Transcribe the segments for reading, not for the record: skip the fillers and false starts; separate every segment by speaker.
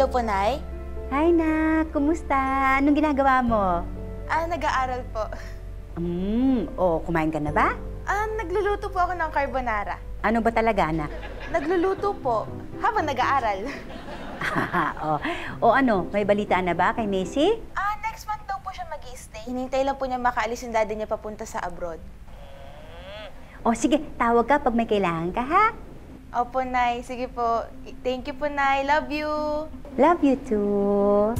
Speaker 1: Hello po, Nay.
Speaker 2: Hi, Nak. Kumusta? Anong ginagawa mo?
Speaker 1: Nag-aaral po.
Speaker 2: Kumain ka na ba?
Speaker 1: Nagluluto po ako ng carbonara.
Speaker 2: Ano ba talaga, anak?
Speaker 1: Nagluluto po habang nag-aaral.
Speaker 2: May balita na ba kay Macy?
Speaker 1: Next month daw po siya mag-i-stay. Hinintay lang po niya makaalis yung daddy niya papunta sa abroad.
Speaker 2: Sige, tawag ka pag may kailangan ka, ha?
Speaker 1: Opo, Nay. Sige po. Thank you po, Nay. Love you.
Speaker 2: Love you too.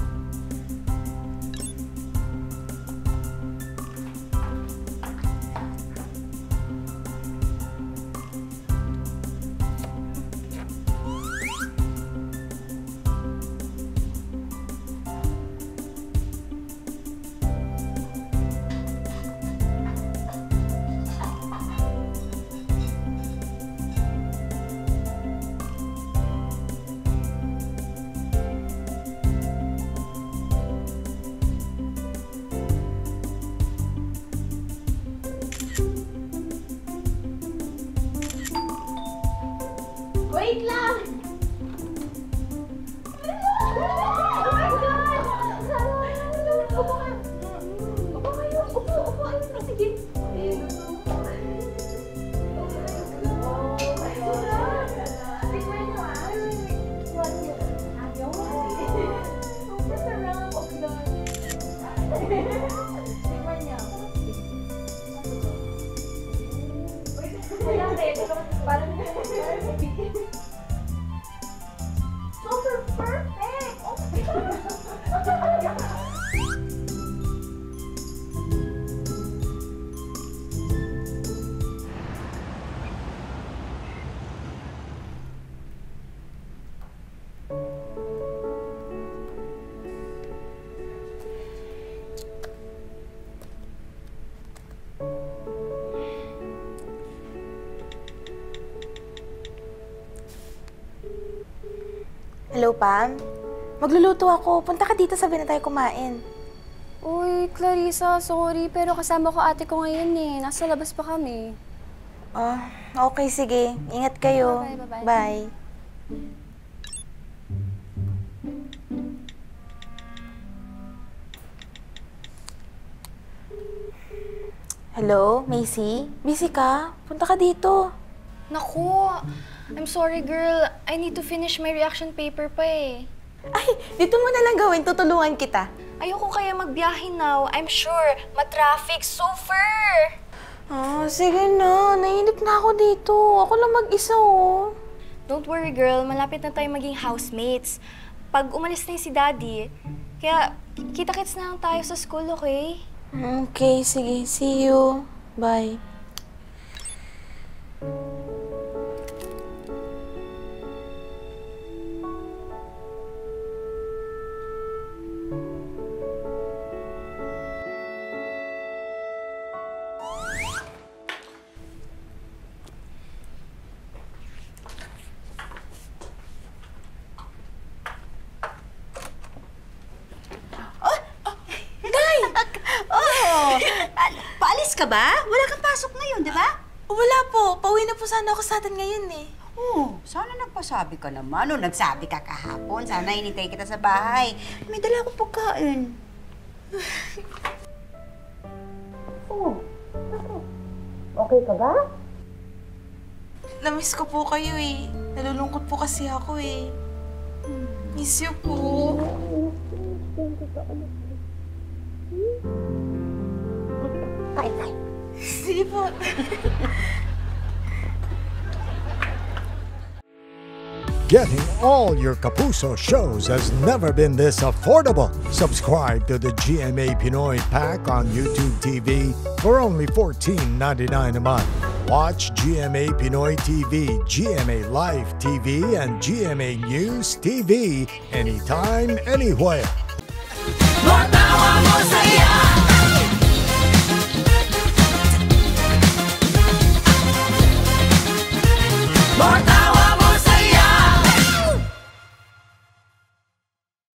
Speaker 1: Wait lang! Oh my God! Upo ka! Upo kayo! Upo! Sige! Tikman nyo Ayaw mo masarap! Tikman nyo. Wala rin. Parang super perfect! Oh my God! Hello, Pam? Magluluto ako. Punta ka dito, sabi na tayo kumain.
Speaker 3: Uy, Clarissa, sorry, pero kasama ko ate ko ngayon eh. Nasa labas pa kami.
Speaker 1: Okay, sige. Ingat kayo.
Speaker 3: Bye-bye.
Speaker 1: Bye. Hello, Macy? Busy ka? Punta ka dito.
Speaker 3: Naku, I'm sorry girl. I need to finish my reaction paper pa eh.
Speaker 1: Ay, dito mo na lang gawin. Tutulungan kita.
Speaker 3: Ayoko kaya magbiyahe now. I'm sure, ma-traffic, super!
Speaker 1: Sige na. Nainip na ako dito. Ako lang mag-isa, oh.
Speaker 3: Don't worry girl, malapit na tayo maging housemates. Pag umalis na si daddy, kaya kita-kits na lang tayo sa school, okay?
Speaker 1: Okay, sige. See you. Bye.
Speaker 2: Paalis ka ba? Wala kang pasok ngayon, di ba?
Speaker 1: Wala po. Pauwi na po sana ako sa atin ngayon eh.
Speaker 2: Sana nagpasabi ka naman. Nagsabi ka kahapon. Sana hinintay kita sa bahay. May dala akong pagkain. Okay ka ba?
Speaker 1: Namiss ko po kayo eh. Nalulungkot po kasi ako eh. Miss you po.
Speaker 2: Kain.
Speaker 1: Sige po.
Speaker 4: Getting all your Kapuso shows has never been this affordable. Subscribe to the GMA Pinoy Pack on YouTube TV for only $14.99 a month. Watch GMA Pinoy TV, GMA Live TV, and GMA News TV anytime, anywhere.
Speaker 5: Matawa mo saya. Matawa